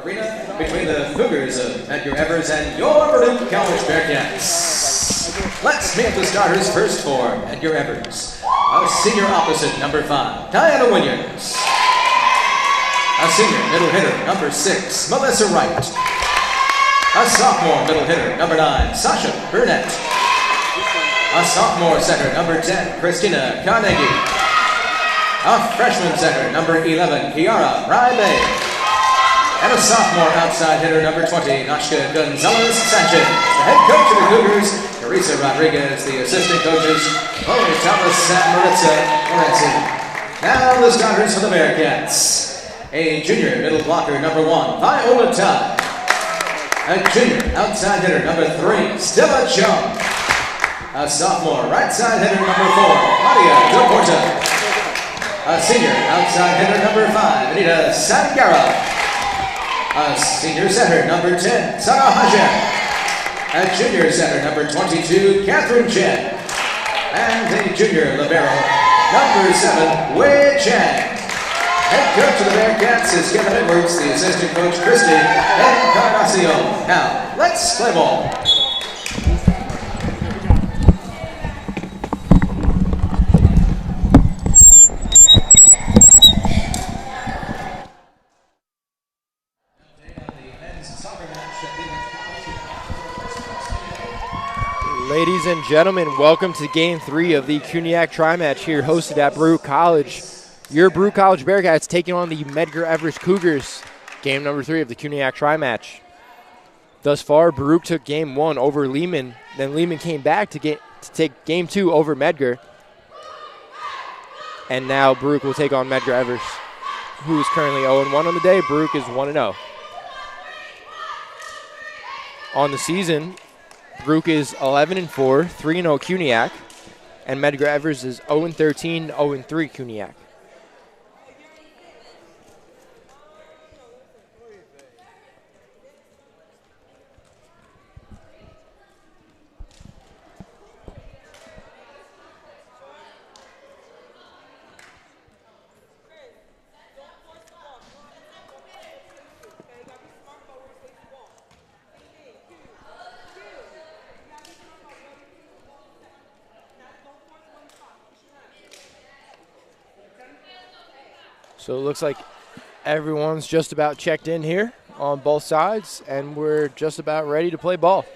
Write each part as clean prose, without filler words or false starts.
Arena between the Cougars of Medgar Evers and your Baruch College Bearcats. Let's meet the starters first for Medgar Evers. A senior opposite, number 5, Diana Williams. A senior middle hitter, number 6, Melissa Wright. A sophomore middle hitter, number 9, Sasha Burnett. A sophomore center, number 10, Christina Carnegie. A freshman center, number 11, Kiara Raibe. And a sophomore outside hitter, number 20, Nashka Gonzalez-Sanchez. The head coach of the Cougars, Teresa Rodriguez. The assistant coaches, Chloe Thomas and Maritza Lorenzi. Now the starters for the Bearcats. A junior middle blocker, number 1, Viola Todd. A junior outside hitter, number 3, Stella Chung. A sophomore right side hitter, number 4, Nadia Del Porta. A senior outside hitter, number 5, Anita Sangara. A senior center, number 10, Sarah Hajem. A junior center, number 22, Catherine Chen. And a junior libero, number 7, Wei Chang. Head coach of the Bearcats is Kevin Edwards, the assistant coach, Christy Encarnacion. Now, let's play ball. Ladies and gentlemen, welcome to Game 3 of the CUNYAC Tri-Match here hosted at Baruch College. Your Baruch College Bearcats taking on the Medgar Evers Cougars. Game number 3 of the CUNYAC Tri-Match. Thus far, Baruch took Game 1 over Lehman. Then Lehman came back to take Game 2 over Medgar. And now Baruch will take on Medgar Evers, who is currently 0-1 on the day. Baruch is 1-0. On the season, Baruch is 11-4, 3-0 CUNYAC, and Medgar Evers is 0-13, 0-3 CUNYAC. So it looks like everyone's just about checked in here on both sides, and we're just about ready to play ball.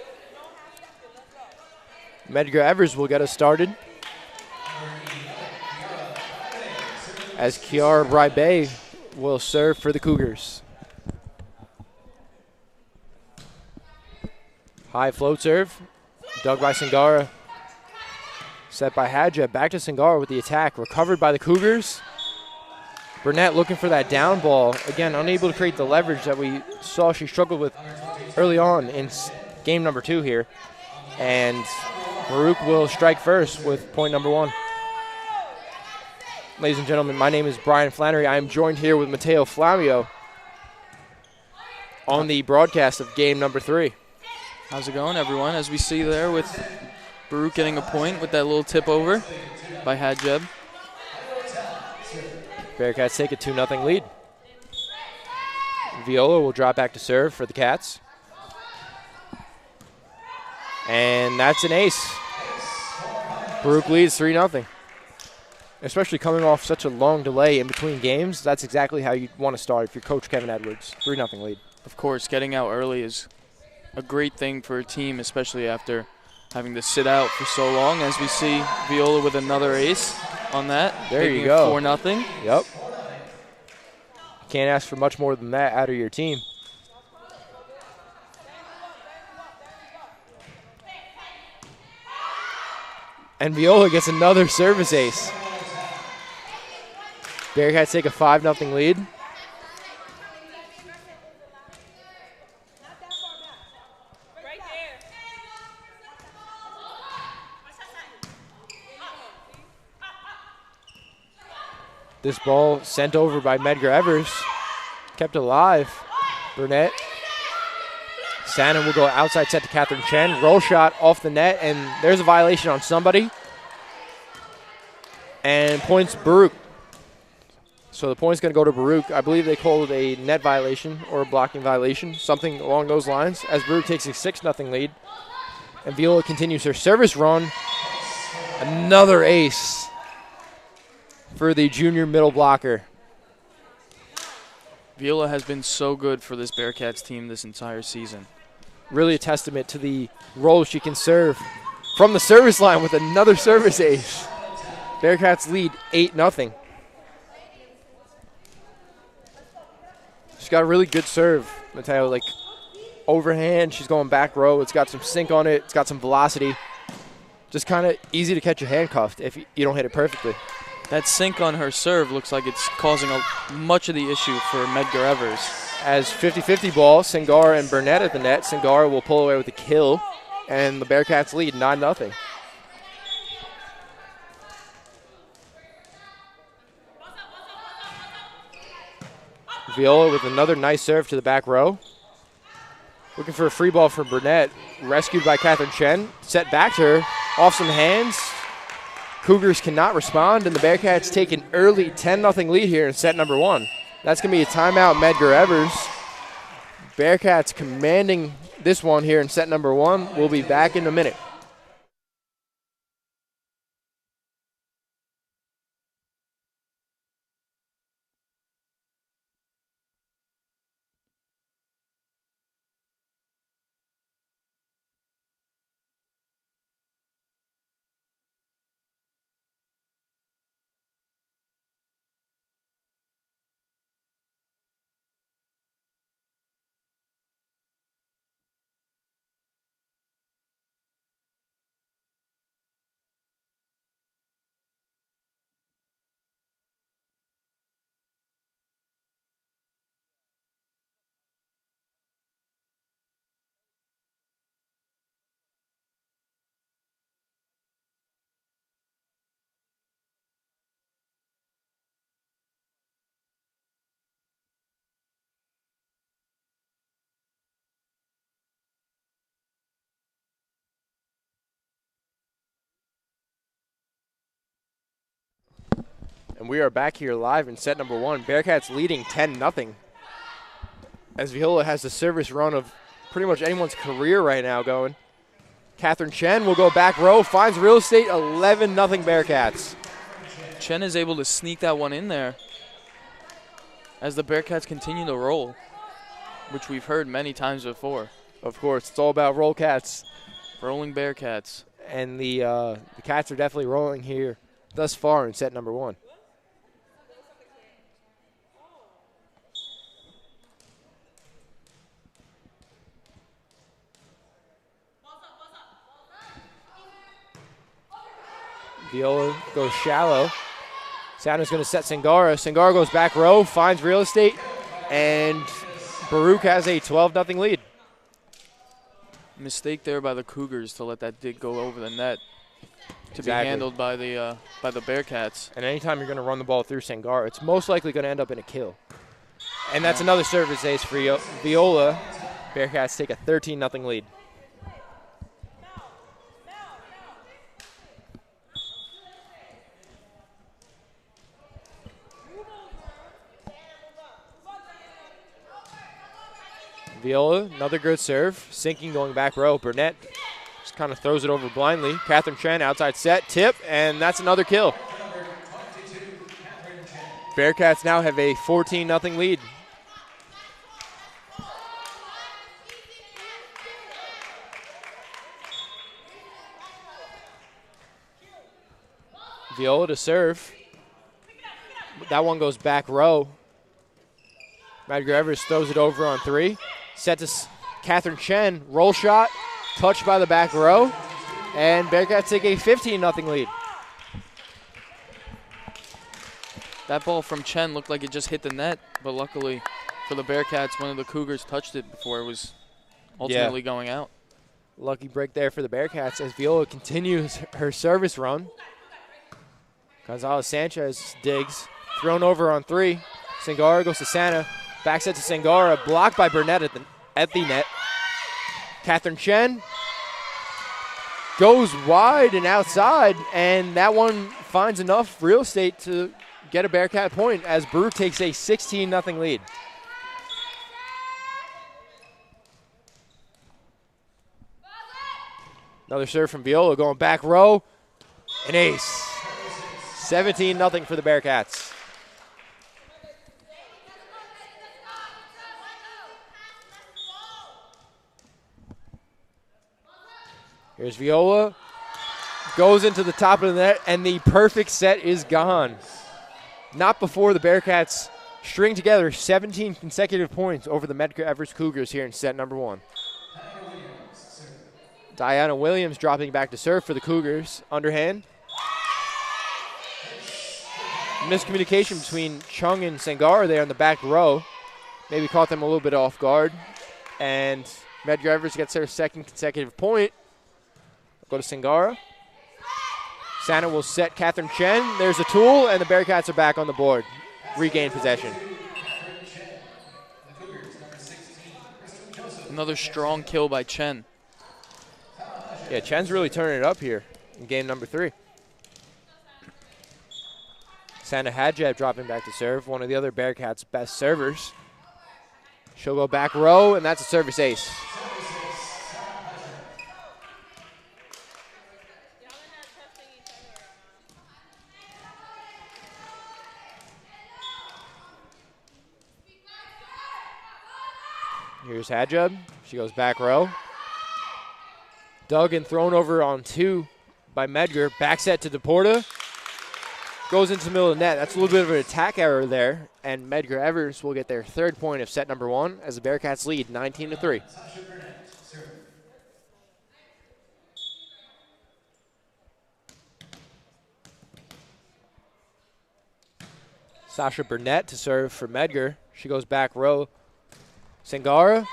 Medgar Evers will get us started as Kiara Raibe will serve for the Cougars. High float serve, dug by Singara, set by Hadja, back to Singara with the attack, recovered by the Cougars. Burnett looking for that down ball. Again, unable to create the leverage that we saw she struggled with early on in game number 2 here. And Baruch will strike first with point number 1. Ladies and gentlemen, my name is Brian Flannery. I am joined here with Mateo Flamio on the broadcast of game number 3. How's it going, everyone? As we see there with Baruch getting a point with that little tip over by Hadjeb. Bearcats take a 2-0 lead. Viola will drop back to serve for the Cats. And that's an ace. Baruch leads 3-0. Especially coming off such a long delay in between games, that's exactly how you want to start if you're Coach Kevin Edwards. 3-0 lead. Of course, getting out early is a great thing for a team, especially after having to sit out for so long, as we see Viola with another ace on that. There you go. 4-0. Yep. Can't ask for much more than that out of your team. And Viola gets another service ace. Bearcats take a 5-0 lead. This ball sent over by Medgar Evers, kept alive. Burnett. Sannon will go outside set to Catherine Chen. Roll shot off the net, and there's a violation on somebody. And points Baruch. So the point's going to go to Baruch. I believe they called it a net violation or a blocking violation, something along those lines, as Baruch takes a 6-0 lead. And Viola continues her service run. Another ace for the junior middle blocker. Viola has been so good for this Bearcats team this entire season. Really a testament to the role she can serve from the service line with another service ace. Bearcats lead 8-0. She's got a really good serve, Mateo. Like overhand, she's going back row. It's got some sink on it. It's got some velocity. Just kind of easy to catch your handcuffed if you don't hit it perfectly. That sink on her serve looks like it's causing much of the issue for Medgar Evers. As 50-50 ball, Singara and Burnett at the net. Singara will pull away with a kill, and the Bearcats lead 9-0. Viola with another nice serve to the back row. Looking for a free ball from Burnett. Rescued by Catherine Chen. Set back to her. Off some hands. Cougars cannot respond, and the Bearcats take an early 10-0 lead here in set number 1. That's going to be a timeout, Medgar Evers. Bearcats commanding this one here in set number 1. We'll be back in a minute. And we are back here live in set number 1. Bearcats leading 10-0. As Viola has the service run of pretty much anyone's career right now going. Catherine Chen will go back row, finds real estate, 11-0 Bearcats. Chen is able to sneak that one in there as the Bearcats continue to roll, which we've heard many times before. Of course, it's all about roll cats. Rolling Bearcats. And the Cats are definitely rolling here thus far in set number 1. Viola goes shallow. Sana's going to set Singara. Singara goes back row, finds real estate, and Baruch has a 12-0 lead. Mistake there by the Cougars to let that dig go over the net to be handled by the Bearcats. And anytime you're going to run the ball through Singara, it's most likely going to end up in a kill. And that's another service ace for Viola. Bearcats take a 13-0 lead. Viola, another good serve. Sinking, going back row. Burnett just kind of throws it over blindly. Catherine Chen, outside set, tip, and that's another kill. Bearcats now have a 14-0 lead. Viola to serve. That one goes back row. Medgar Evers throws it over on 3. Set to Catherine Chen. Roll shot. Touched by the back row. And Bearcats take a 15-0 lead. That ball from Chen looked like it just hit the net, but luckily for the Bearcats, one of the Cougars touched it before it was ultimately going out. Lucky break there for the Bearcats as Viola continues her service run. Gonzalez Sanchez digs. Thrown over on 3. Singara goes to Sana. Back set to Singara. Blocked by Burnett at the net. Catherine Chen goes wide and outside, and that one finds enough real estate to get a Bearcat point as Baruch takes a 16-0 lead. Another serve from Viola going back row. An ace. 17-0 for the Bearcats. Here's Viola. Goes into the top of the net, and the perfect set is gone. Not before the Bearcats string together 17 consecutive points over the Medgar Evers Cougars here in set number 1. Diana Williams dropping back to serve for the Cougars. Underhand. Miscommunication between Chung and Sangara there in the back row. Maybe caught them a little bit off guard. And Medgar Evers gets their second consecutive point. Go to Sangara. Santa will set Catherine Chen. There's a tool, and the Bearcats are back on the board. Regain possession. Another strong kill by Chen. Yeah, Chen's really turning it up here in game number 3. Santa Hadjab dropping back to serve, one of the other Bearcats' best servers. She'll go back row, and that's a service ace. Here's Hadjab. She goes back row. Dug and thrown over on 2 by Medgar. Back set to DePorta. Goes into the middle of the net. That's a little bit of an attack error there. And Medgar Evers will get their 3rd point of set number 1 as the Bearcats lead 19-3. Sasha Burnett to serve for Medgar. She goes back row. Sangara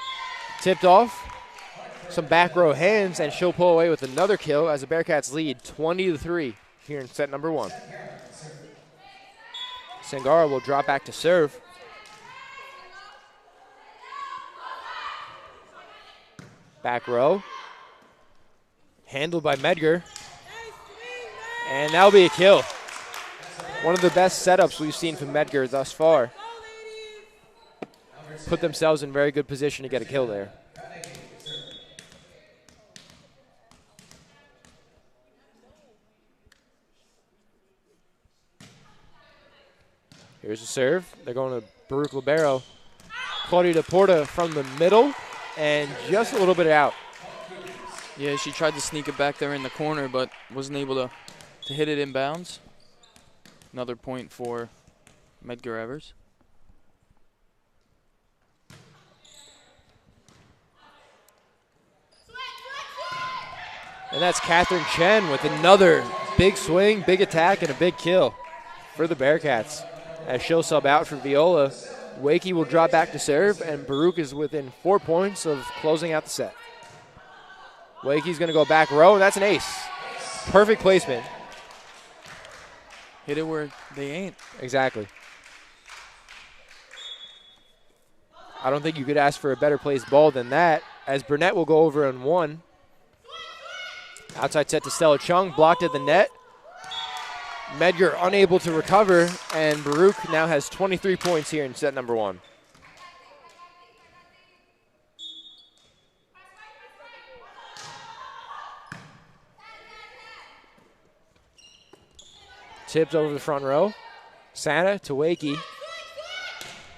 tipped off. Some back row hands, and she'll pull away with another kill as the Bearcats lead 20-3 here in set number 1. Sangara will drop back to serve. Back row. Handled by Medgar. And that'll be a kill. One of the best setups we've seen from Medgar thus far. Put themselves in very good position to get a kill there. Here's a serve. They're going to Baruch Libero. Claudia DePorta from the middle and just a little bit out. Yeah, she tried to sneak it back there in the corner, but wasn't able to hit it inbounds. Another point for Medgar Evers. And that's Catherine Chen with another big swing, big attack, and a big kill for the Bearcats. As she'll sub out for Viola, Wakey will drop back to serve, and Baruch is within 4 points of closing out the set. Wakey's going to go back row, and that's an ace. Perfect placement. Hit it where they ain't. Exactly. I don't think you could ask for a better placed ball than that, as Burnett will go over on 1. Outside set to Stella Chung, blocked at the net. Medgar unable to recover, and Baruch now has 23 points here in set number 1. Tipped over the front row. Santa to Wakey.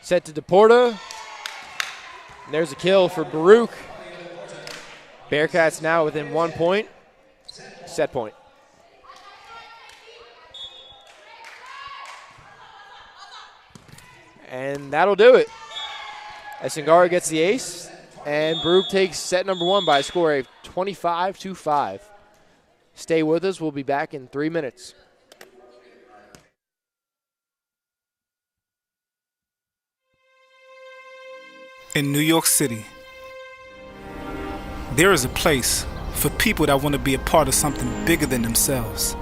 Set to DePorta. And there's a kill for Baruch. Bearcats now within 1 point. Set point. And that'll do it. As Sangara gets the ace, and Baruch takes set number 1 by a score of 25-5. Stay with us. We'll be back in 3 minutes. In New York City, there is a place for people that want to be a part of something bigger than themselves,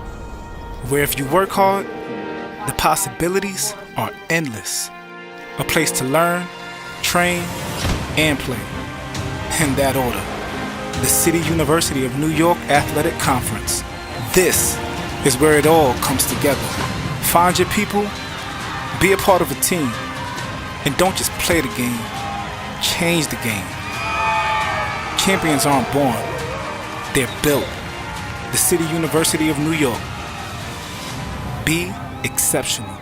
where if you work hard, the possibilities are endless. A place to learn, train, and play. In that order, the City University of New York Athletic Conference. This is where it all comes together. Find your people, Be a part of a team. And don't just play the game. Change the game. Champions aren't born. They're built. The City University of New York. Be exceptional.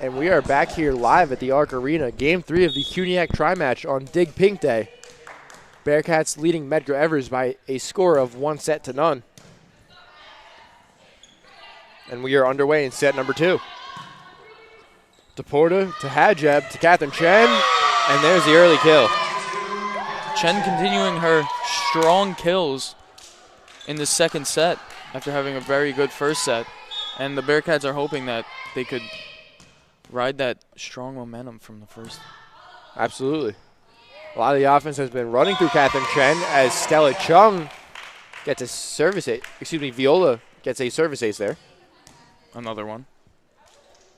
And we are back here live at the Arc Arena, Game 3 of the CUNYAC Tri-Match on Dig Pink Day. Bearcats leading Medgar Evers by a score of 1-0. And we are underway in set number 2. DePorta to Hajeb to Catherine Chen, and there's the early kill. Chen continuing her strong kills in the second set after having a very good first set. And the Bearcats are hoping that they could ride that strong momentum from the first. Absolutely. A lot of the offense has been running through Catherine Chen as Stella Chung gets a service ace. Excuse me, Viola gets a service ace there. Another one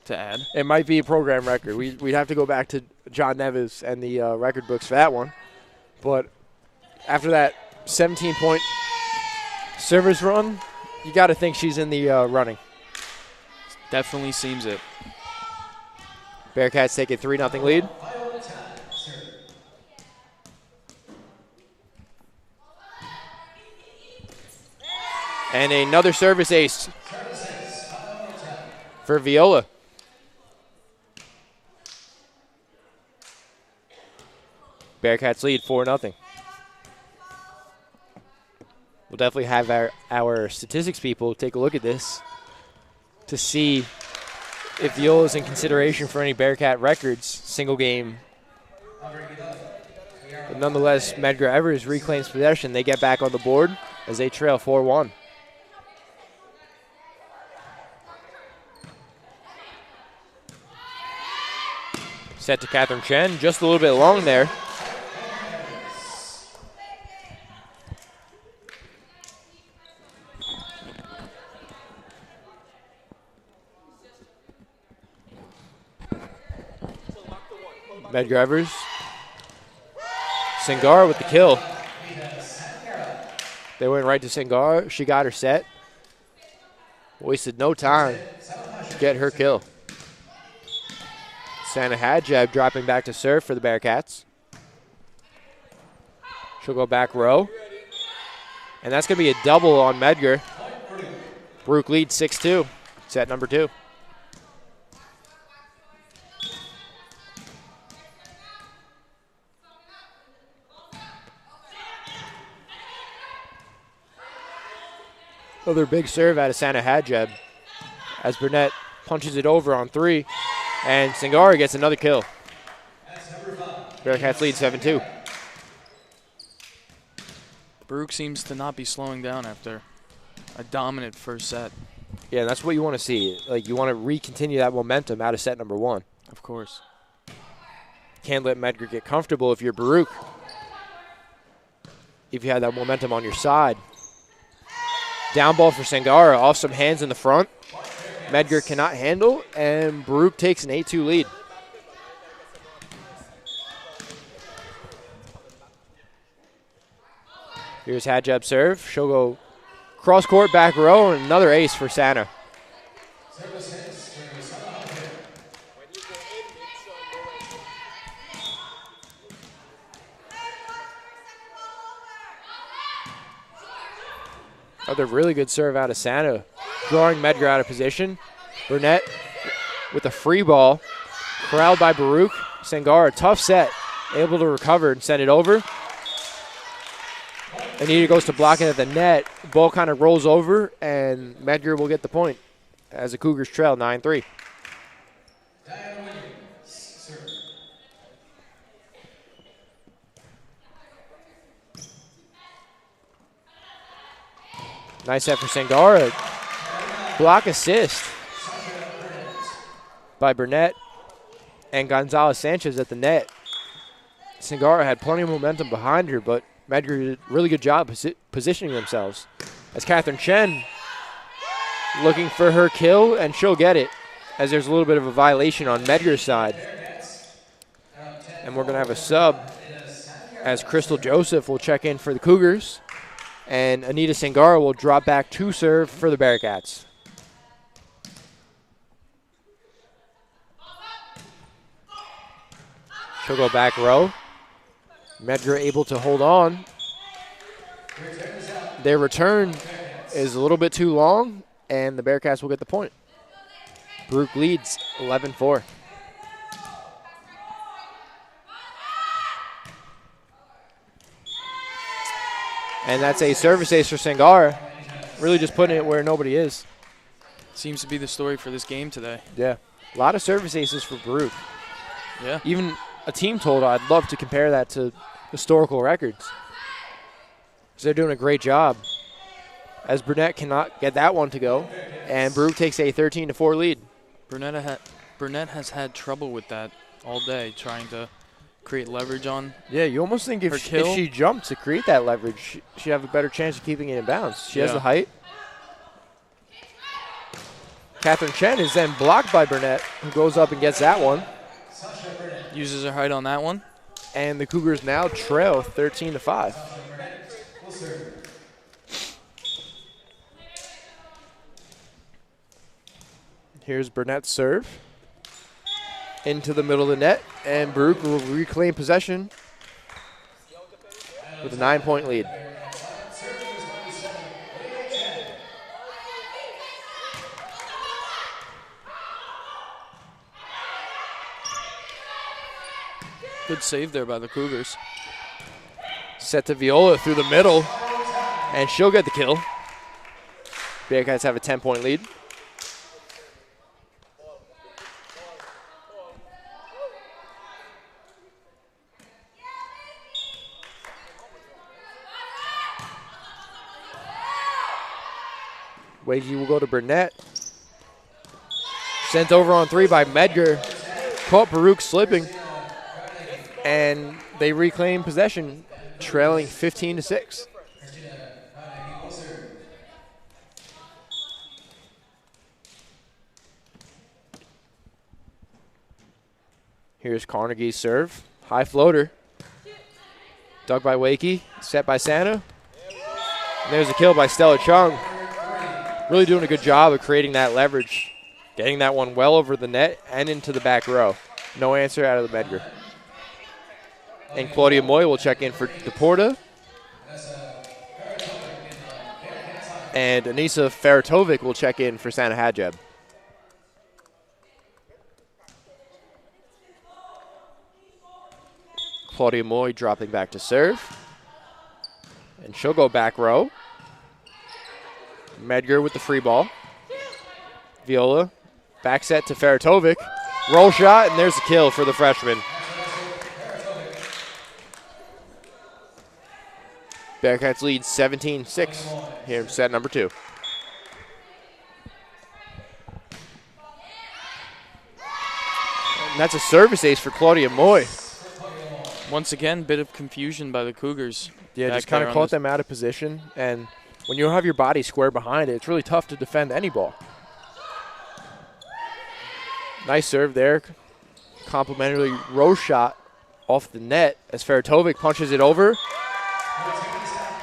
to add. It might be a program record. We'd have to go back to John Neves and the record books for that one. But after that 17-point service run, you got to think she's in the running. Definitely seems it. Bearcats take a 3-0 lead. And another service ace for Viola. Bearcats lead 4-0. We'll definitely have our statistics people take a look at this to see if Viola is in consideration for any Bearcat records, single game. But nonetheless, Medgar Evers reclaims possession. They get back on the board as they trail 4-1. Set to Catherine Chen, just a little bit long there. Medgar Evers. Singara with the kill. They went right to Sengar. She got her set. Wasted no time to get her kill. Santa Hadjab dropping back to serve for the Bearcats. She'll go back row. And that's going to be a double on Medgar. Baruch leads 6-2. Set number 2. Another big serve out of Santa Hadjab as Burnett punches it over on 3. And Singara gets another kill. Bearcats lead 7-2. Baruch seems to not be slowing down after a dominant first set. Yeah, that's what you want to see. Like, you want to re-continue that momentum out of set number 1. Of course. Can't let Medgar get comfortable if you're Baruch. If you have that momentum on your side. Down ball for Sangara, off some hands in the front. Medgar cannot handle, and Baruch takes an 8-2 lead. Here's Hadjab serve. She'll go cross court, back row, and another ace for Santa. Another really good serve out of Santa, drawing Medgar out of position. Burnett with a free ball, corralled by Baruch. Sangara, tough set, able to recover and send it over. Anita goes to block it at the net. Ball kind of rolls over, and Medgar will get the point as the Cougars trail 9-3. Nice set for Sangara. Block assist by Burnett and Gonzalez Sanchez at the net. Sangara had plenty of momentum behind her, but Medgar did a really good job positioning themselves. As Catherine Chen looking for her kill, and she'll get it, as there's a little bit of a violation on Medgar's side. And we're going to have a sub, as Crystal Joseph will check in for the Cougars. And Anita Sangara will drop back to serve for the Bearcats. She'll go back row. Medgar able to hold on. Their return is a little bit too long, and the Bearcats will get the point. Baruch leads 11-4. And that's a service ace for Sangara. Really just putting it where nobody is. Seems to be the story for this game today. Yeah. A lot of service aces for Baruch. Yeah. Even a team total, I'd love to compare that to historical records. Because they're doing a great job. As Burnett cannot get that one to go. And Baruch takes a 13-4 lead. Burnett has had trouble with that all day, trying to create leverage on. Yeah, you almost think if she jumped to create that leverage, she'd have a better chance of keeping it in bounds. She has the height. Catherine Chen is then blocked by Burnett, who goes up and gets that one. Uses her height on that one. And the Cougars now trail 13-5. Here's Burnett's serve. Into the middle of the net, and Baruch will reclaim possession with a 9-point lead. Good save there by the Cougars. Set to Viola through the middle, and she'll get the kill. Bearcats have a 10-point lead. Wagey will go to Burnett. Sent over on 3 by Medgar. Caught Baruch slipping. And they reclaim possession, trailing 15-6. Here's Carnegie's serve. High floater. Dug by Wakey. Set by Santa. And there's a kill by Stella Chung. Really doing a good job of creating that leverage. Getting that one well over the net and into the back row. No answer out of the Medgar. And Claudia Moy will check in for Deporta. And Anissa Feratovic will check in for Santa Hajeb. Claudia Moy dropping back to serve. And she'll go back row. Medgar with the free ball. Viola, back set to Feratovic. Roll shot, and there's a kill for the freshman. Bearcats lead 17-6 here in set number 2. And that's a service ace for Claudia Moy. Once again, bit of confusion by the Cougars. Yeah, just kind of caught them out of position. And when you have your body square behind it, it's really tough to defend any ball. Nice serve there. Complimentary row shot off the net as Feratovic punches it over.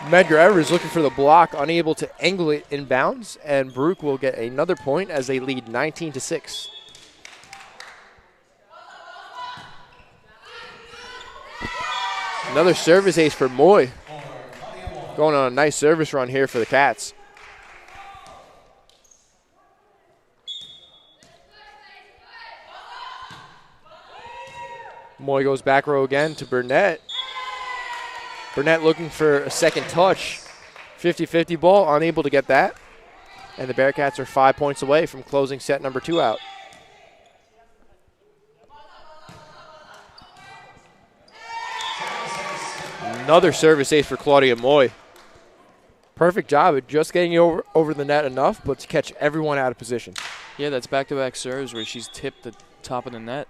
Medgar Evers looking for the block, unable to angle it inbounds, and Baruch will get another point as they lead 19-6. Another service ace for Moy. Going on a nice service run here for the Cats. Moy goes back row again to Burnett. Burnett looking for a second touch. 50-50 ball, unable to get that. And the Bearcats are 5 points away from closing set number 2 out. Another service ace for Claudia Moy. Perfect job at just getting you over the net enough, but to catch everyone out of position. Yeah, that's back-to-back serves where she's tipped the top of the net.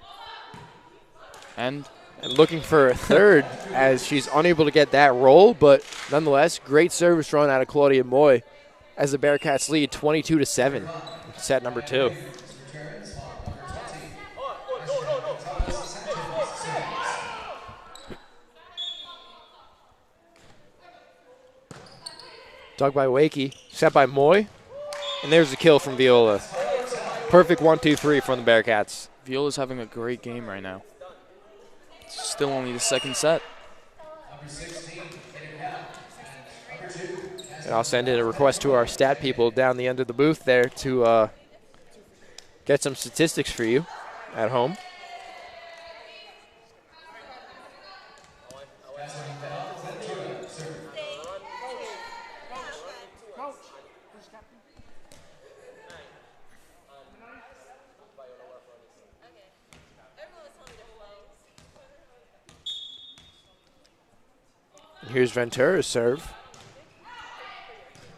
And looking for a third as she's unable to get that roll, but nonetheless, great service run out of Claudia Moy as the Bearcats lead 22-7 set number 2. Dug by Wakey, set by Moy, and there's the kill from Viola. Perfect 1-2-3 from the Bearcats. Viola's having a great game right now. It's still only the second set. And I'll send in a request to our stat people down the end of the booth there to get some statistics for you at home. Here's Ventura's serve.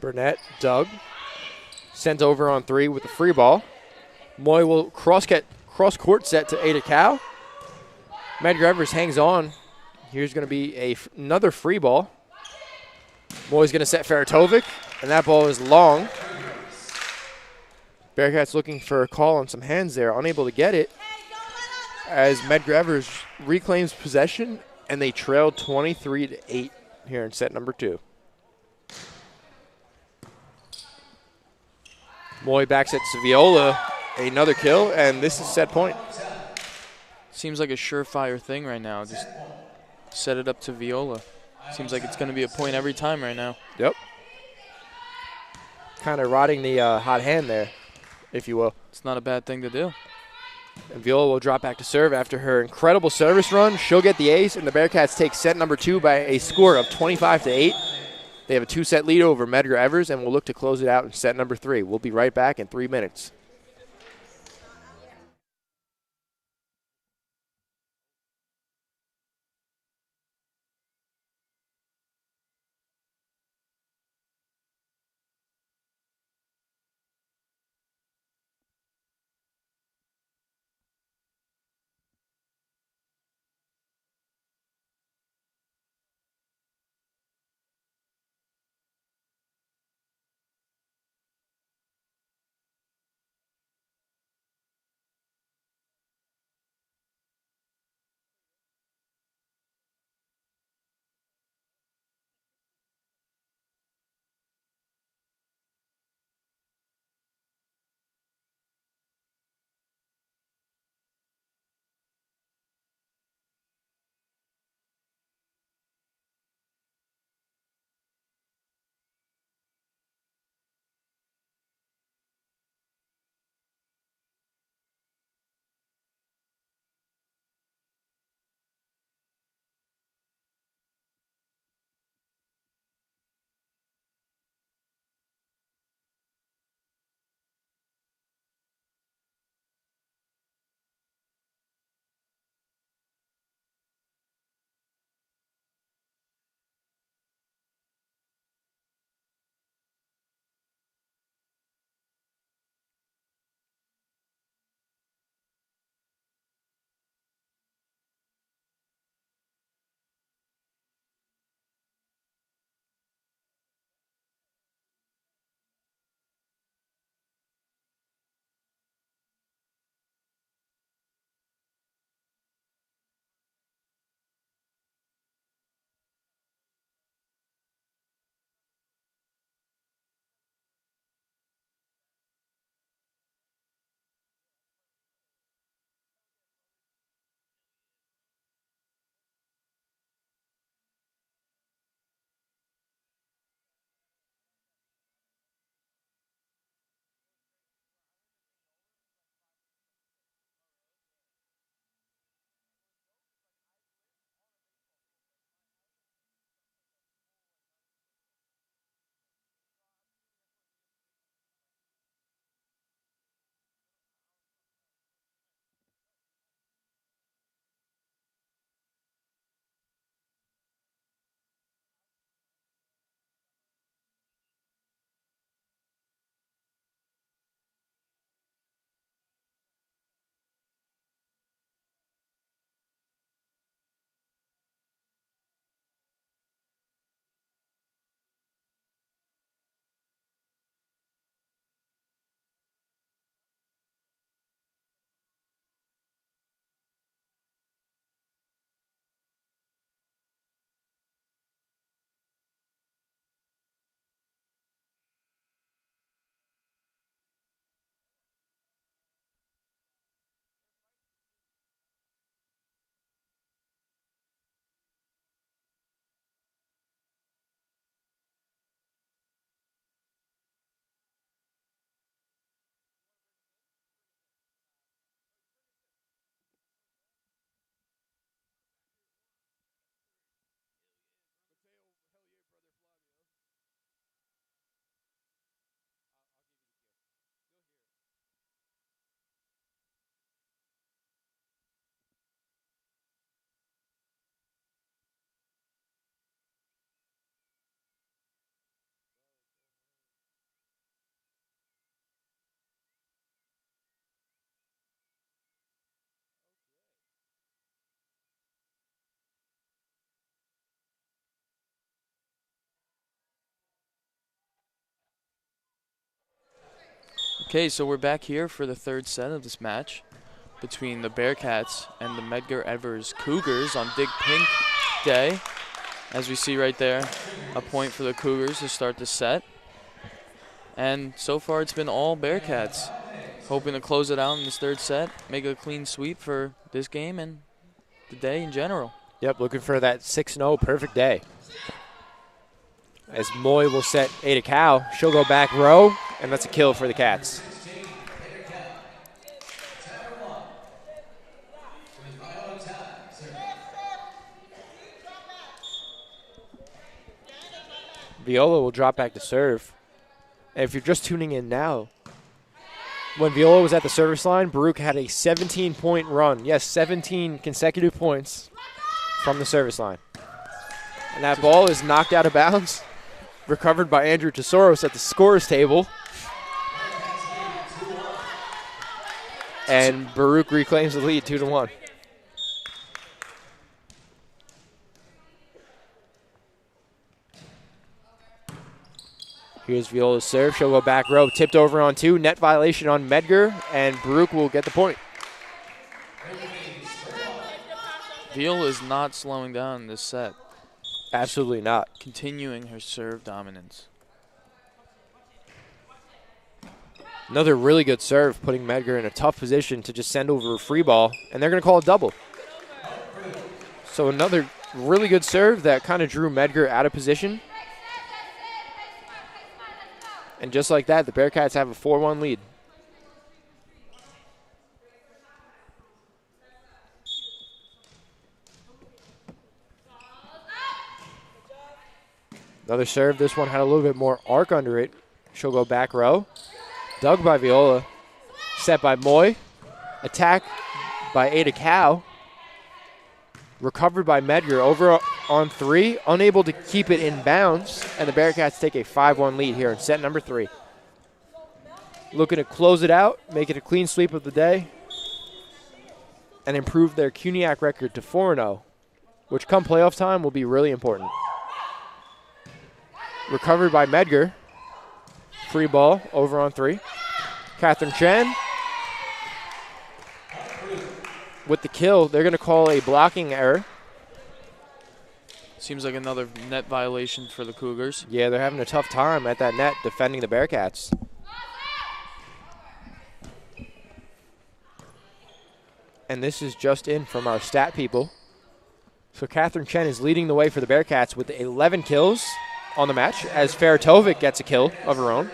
Burnett dug. Sent over on 3 with the free ball. Moy will cross-court set to Ada Cow. Medgar Evers hangs on. Here's going to be another free ball. Moy's going to set Feratovic, and that ball is long. Bearcats looking for a call on some hands there, unable to get it. As Medgar Evers reclaims possession, and they trail 23-8 here in set number 2. Moy backs it to Viola, another kill, and this is set point. Seems like a surefire thing right now. Just set it up to Viola. Seems like it's going to be a point every time right now. Yep. Kind of rotting the hot hand there, if you will. It's not a bad thing to do. And Viola will drop back to serve after her incredible service run. She'll get the ace, and the Bearcats take set number 2 by a score of 25-8. They have a 2-set lead over Medgar Evers, and will look to close it out in set number 3. We'll be right back in 3 minutes. Okay, so we're back here for the third set of this match between the Bearcats and the Medgar Evers Cougars on Dig Pink Day. As we see right there, a point for the Cougars to start the set. And so far it's been all Bearcats. Hoping to close it out in this third set, make a clean sweep for this game and the day in general. Yep, looking for that 6-0 perfect day. As Moy will set Ada Cow, she'll go back row, and that's a kill for the Cats. Viola will drop back to serve. And if you're just tuning in now, when Viola was at the service line, Baruch had a 17-point run. Yes, 17 consecutive points from the service line. And that ball is knocked out of bounds, recovered by Andrew Tesoros at the scorer's table. And Baruch reclaims the lead 2-1. Here's Viola's serve. She'll go back row. Tipped over on 2. Net violation on Medgar, and Baruch will get the point. Viola is not slowing down in this set. Absolutely not. Continuing her serve dominance. Another really good serve, putting Medgar in a tough position to just send over a free ball, and they're going to call a double. So another really good serve that kind of drew Medgar out of position. And just like that, the Bearcats have a 4-1 lead. Another serve. This one had a little bit more arc under it. She'll go back row. Dug by Viola. Set by Moy. Attack by Ada Cow. Recovered by Medgar. Over on 3. Unable to keep it in bounds. And the Bearcats take a 5-1 lead here in set number 3. Looking to close it out. Make it a clean sweep of the day. And improve their CUNYAC record to 4-0. Which come playoff time will be really important. Recovered by Medgar. Free ball over on 3. Catherine Chen with the kill. They're going to call a blocking error. Seems like another net violation for the Cougars. Yeah, they're having a tough time at that net defending the Bearcats. And this is just in from our stat people. So Catherine Chen is leading the way for the Bearcats with 11 kills on the match, as Feratovic gets a kill of her own.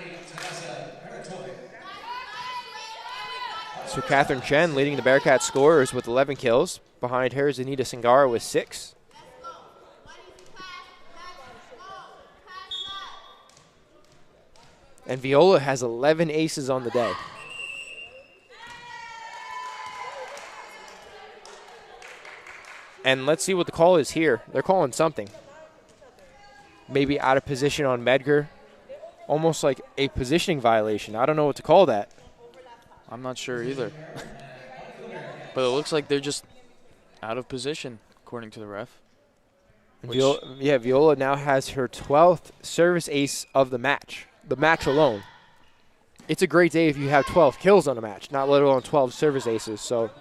So Catherine Chen leading the Bearcats scorers with 11 kills. Behind her is Anita Singara with 6. And Viola has 11 aces on the day. And let's see what the call is here. They're calling something. Maybe out of position on Medgar. Almost like a positioning violation. I don't know what to call that. I'm not sure either. But it looks like they're just out of position, according to the ref. Viola now has her 12th service ace of the match alone. It's a great day if you have 12 kills on a match, not let alone 12 service aces. So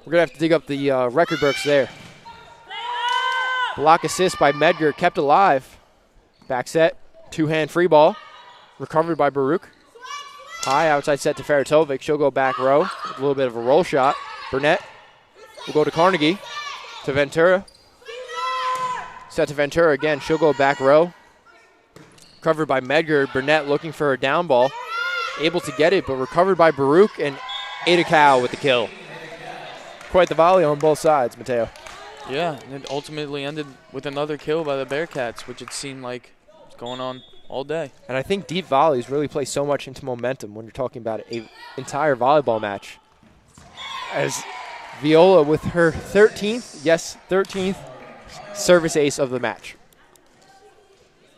we're going to have to dig up the record books there. Block assist by Medgar, kept alive. Back set, 2-hand free ball. Recovered by Baruch. High outside set to Feratovic. She'll go back row. A little bit of a roll shot. Burnett will go to Carnegie. To Ventura. Set to Ventura again. She'll go back row. Covered by Medgar. Burnett looking for a down ball. Able to get it, but recovered by Baruch, and Ada Cow with the kill. Quite the volley on both sides, Mateo. Yeah, and it ultimately ended with another kill by the Bearcats, which it seemed like was going on all day. And I think deep volleys really play so much into momentum when you're talking about an entire volleyball match. As Viola with her 13th service ace of the match.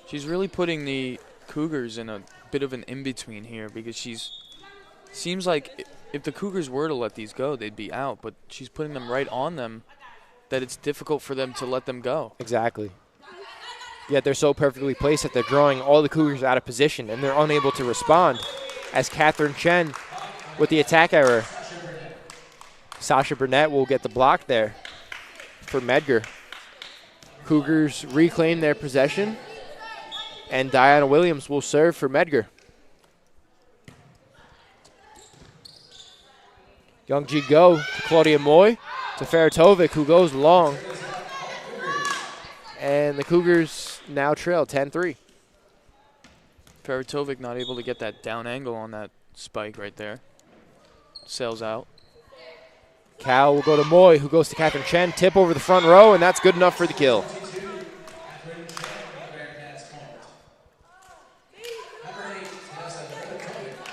She's really putting the Cougars in a bit of an in-between here, because seems like if the Cougars were to let these go, they'd be out, but she's putting them right on them that it's difficult for them to let them go. Exactly. Yet they're so perfectly placed that they're drawing all the Cougars out of position, and they're unable to respond. as Catherine Chen with the attack error. Sasha Burnett will get the block there for Medgar. Cougars reclaim their possession, and Diana Williams will serve for Medgar. Youngji Go to Claudia Moy to Feratovic, who goes long. And the Cougars now trail 10-3. Feratovic not able to get that down angle on that spike right there. Sails out. Cal will go to Moy, who goes to Catherine Chen. Tip over the front row, and that's good enough for the kill.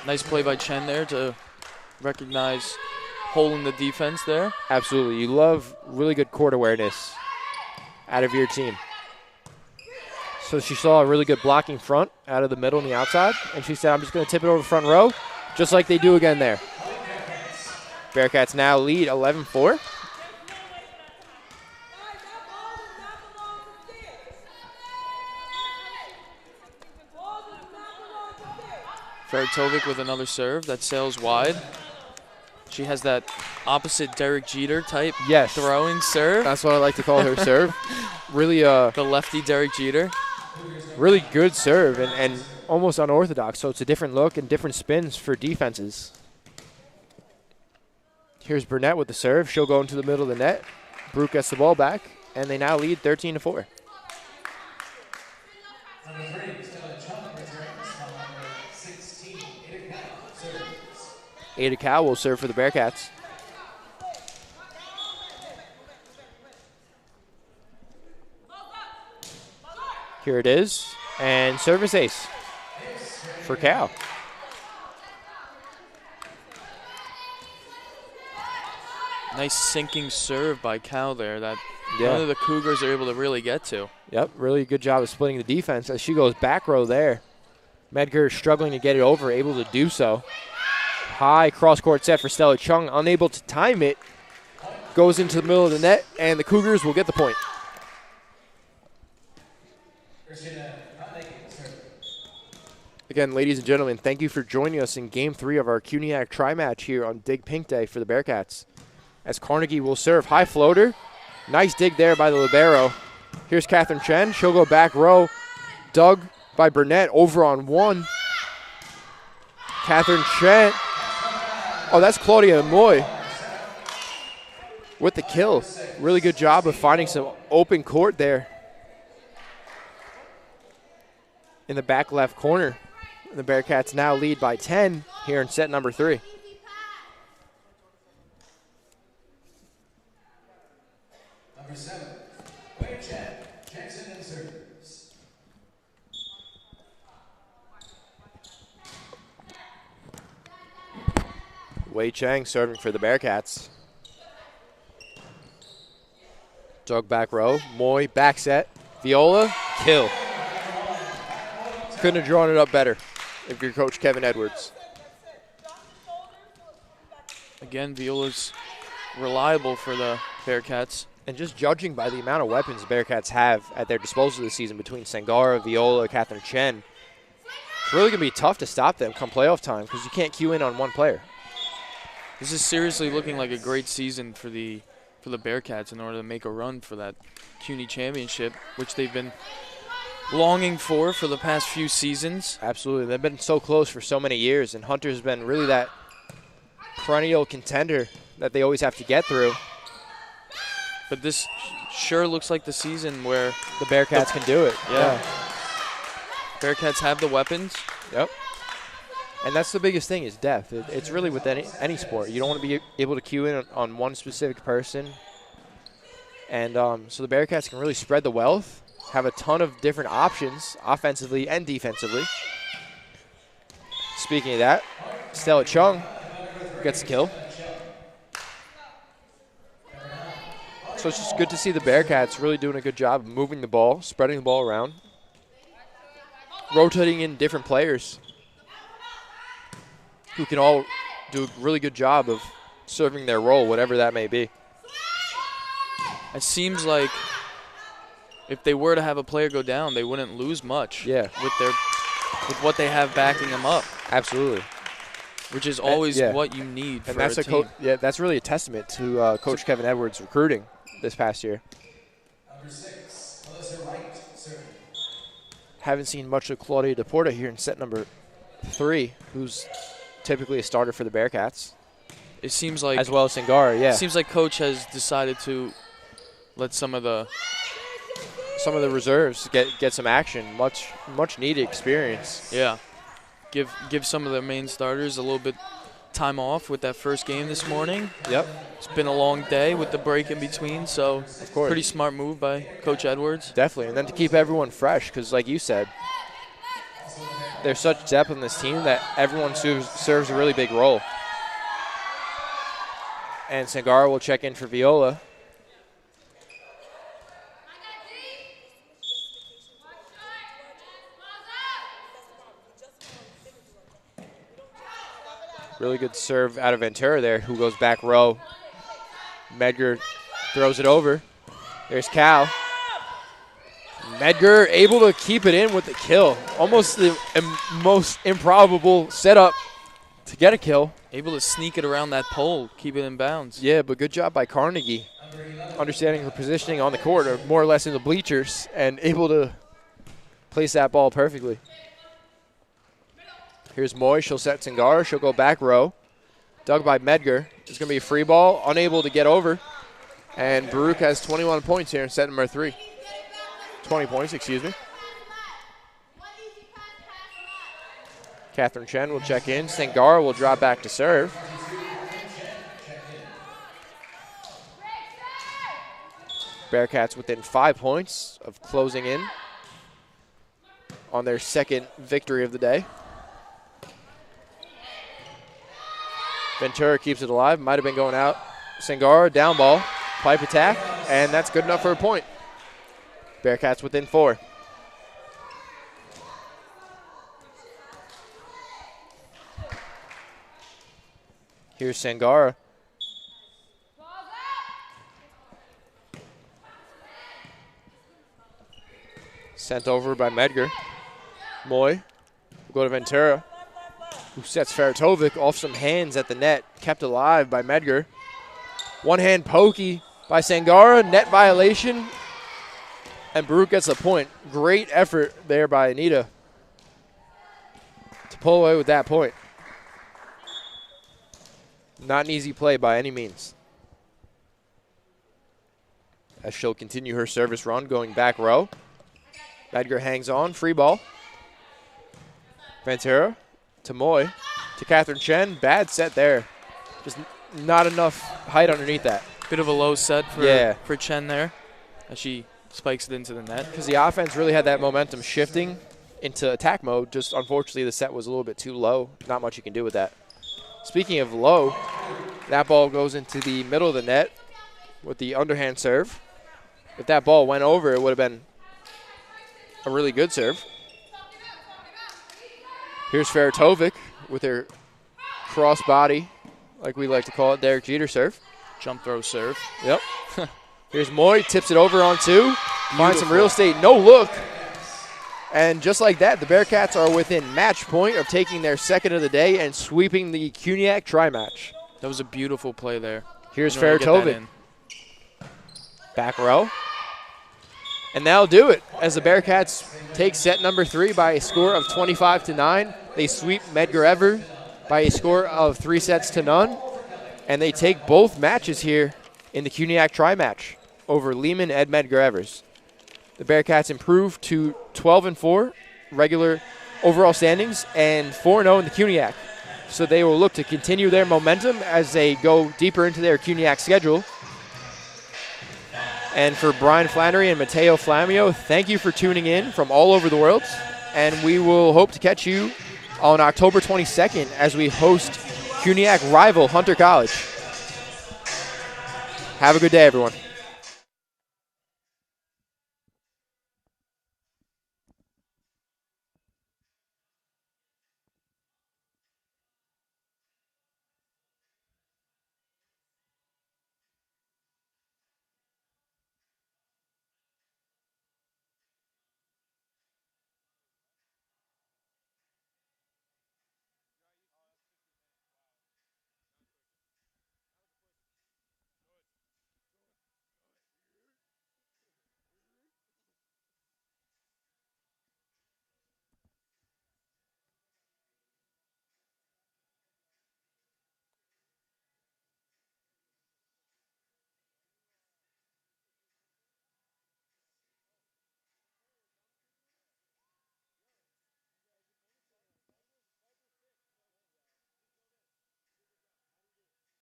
Nice play by Chen there to recognize hole in the defense there. Absolutely. You love really good court awareness out of your team. So she saw a really good blocking front out of the middle and the outside, and she said, I'm just going to tip it over the front row, just like they do again there. Bearcats now lead 11-4. Feratovic with another serve that sails wide. She has that opposite Derek Jeter type throwing serve. That's what I like to call her serve. Really, the lefty Derek Jeter. Really good serve and almost unorthodox, so it's a different look and different spins for defenses. Here's Burnett with the serve. She'll go into the middle of the net. Baruch gets the ball back, and they now lead 13-4. Ada Cow will serve for the Bearcats. Here it is, and service ace for Cal. Nice sinking serve by Cal there that none of the Cougars are able to really get to. Yep, really good job of splitting the defense as she goes back row there. Medgar struggling to get it over, able to do so. High cross-court set for Stella Chung, unable to time it. Goes into the middle of the net, and the Cougars will get the point. Again, ladies and gentlemen, thank you for joining us in Game 3 of our CUNYAC tri-match here on Dig Pink Day for the Bearcats. As Carnegie will serve high floater. Nice dig there by the libero. Here's Catherine Chen. She'll go back row. Dug by Burnett over on one. Catherine Chen. Oh, that's Claudia Moy with the kill. Really good job of finding some open court there in the back left corner. The Bearcats now lead by 10 here in set number 3. Number 7, Wei Chen, Jackson and serves. Wei Chang serving for the Bearcats. Dug back row. Moy back set. Viola, kill. Couldn't have drawn it up better if you're Coach Kevin Edwards. Again, Viola's reliable for the Bearcats. And just judging by the amount of weapons the Bearcats have at their disposal this season between Sangara, Viola, Catherine Chen, it's really going to be tough to stop them come playoff time because you can't cue in on one player. This is seriously looking like a great season for the Bearcats in order to make a run for that CUNY championship, which they've been longing for the past few seasons. Absolutely. They've been so close for so many years, and Hunter's been really that perennial contender that they always have to get through. But this sure looks like the season where the Bearcats can do it. Yeah. Bearcats have the weapons. Yep. And that's the biggest thing is depth. It's really with any sport. You don't want to be able to cue in on one specific person. And so the Bearcats can really spread the wealth, have a ton of different options offensively and defensively. Speaking of that, Stella Chung gets the kill. So it's just good to see the Bearcats really doing a good job of moving the ball, spreading the ball around, rotating in different players who can all do a really good job of serving their role, whatever that may be. It seems like if they were to have a player go down, they wouldn't lose much. Yeah. With what they have backing them up. Absolutely. which is always what you need for that's a team. That's really a testament to Coach Kevin Edwards' recruiting this past year. Haven't seen much of Claudia DePorta here in set number 3, who's typically a starter for the Bearcats. It seems like, as well as Singara, It seems like Coach has decided to let some of the reserves get some action, much needed experience. Yeah, give some of the main starters a little bit time off with that first game this morning. Yep. It's been a long day with the break in between, so of course, pretty smart move by Coach Edwards. Definitely, and then to keep everyone fresh, because like you said, there's such depth in this team that everyone serves a really big role. And Sangara will check in for Viola. Really good serve out of Ventura there, who goes back row. Medgar throws it over. There's Cal. Medgar able to keep it in with the kill. Almost the most improbable setup to get a kill. Able to sneak it around that pole, keep it in bounds. Yeah, but good job by Carnegie. Understanding her positioning on the court, or more or less in the bleachers, and able to place that ball perfectly. Here's Moy. She'll set Singara. She'll go back row. Dug by Medgar. It's going to be a free ball. Unable to get over. And Baruch has 21 points here in set number 3. 20 points, excuse me. Catherine Chen will check in. Sangara will drop back to serve. Bearcats within 5 points of closing in on their second victory of the day. Ventura keeps it alive. Might have been going out. Sangara, down ball. Pipe attack. And that's good enough for a point. Bearcats within 4. Here's Sangara. Sent over by Medgar. Moy will go to Ventura, who sets Faratovic off some hands at the net. Kept alive by Medgar. One-hand pokey by Sangara. Net violation. And Baruch gets a point. Great effort there by Anita to pull away with that point. Not an easy play by any means. As she'll continue her service run, going back row. Medgar hangs on, free ball. Ventura to Moy, to Catherine Chen. Bad set there. Just not enough height underneath that. Bit of a low set for Chen there as she spikes it into the net. Because the offense really had that momentum shifting into attack mode. Just unfortunately the set was a little bit too low. Not much you can do with that. Speaking of low, that ball goes into the middle of the net with the underhand serve. If that ball went over, it would have been a really good serve. Here's Faratovic with her cross body, like we like to call it, Derek Jeter serve. Jump throw serve. Yep. Here's Moy, tips it over on 2. Finds some real estate, no look. And just like that, the Bearcats are within match point of taking their second of the day and sweeping the Cuniac tri-match. That was a beautiful play there. Here's Faratovic. Back row. And that'll do it as the Bearcats take set number 3 by a score of 25-9. They sweep Medgar Evers by a score of 3 sets to none. And they take both matches here in the Cuniac tri-match over Lehman and Medgar Evers. The Bearcats improve to 12-4 regular overall standings and 4-0 in the Cuniac. So they will look to continue their momentum as they go deeper into their Cuniac schedule. And for Brian Flannery and Mateo Flamio, thank you for tuning in from all over the world. And we will hope to catch you on October 22nd as we host Cuniac rival Hunter College. Have a good day, everyone.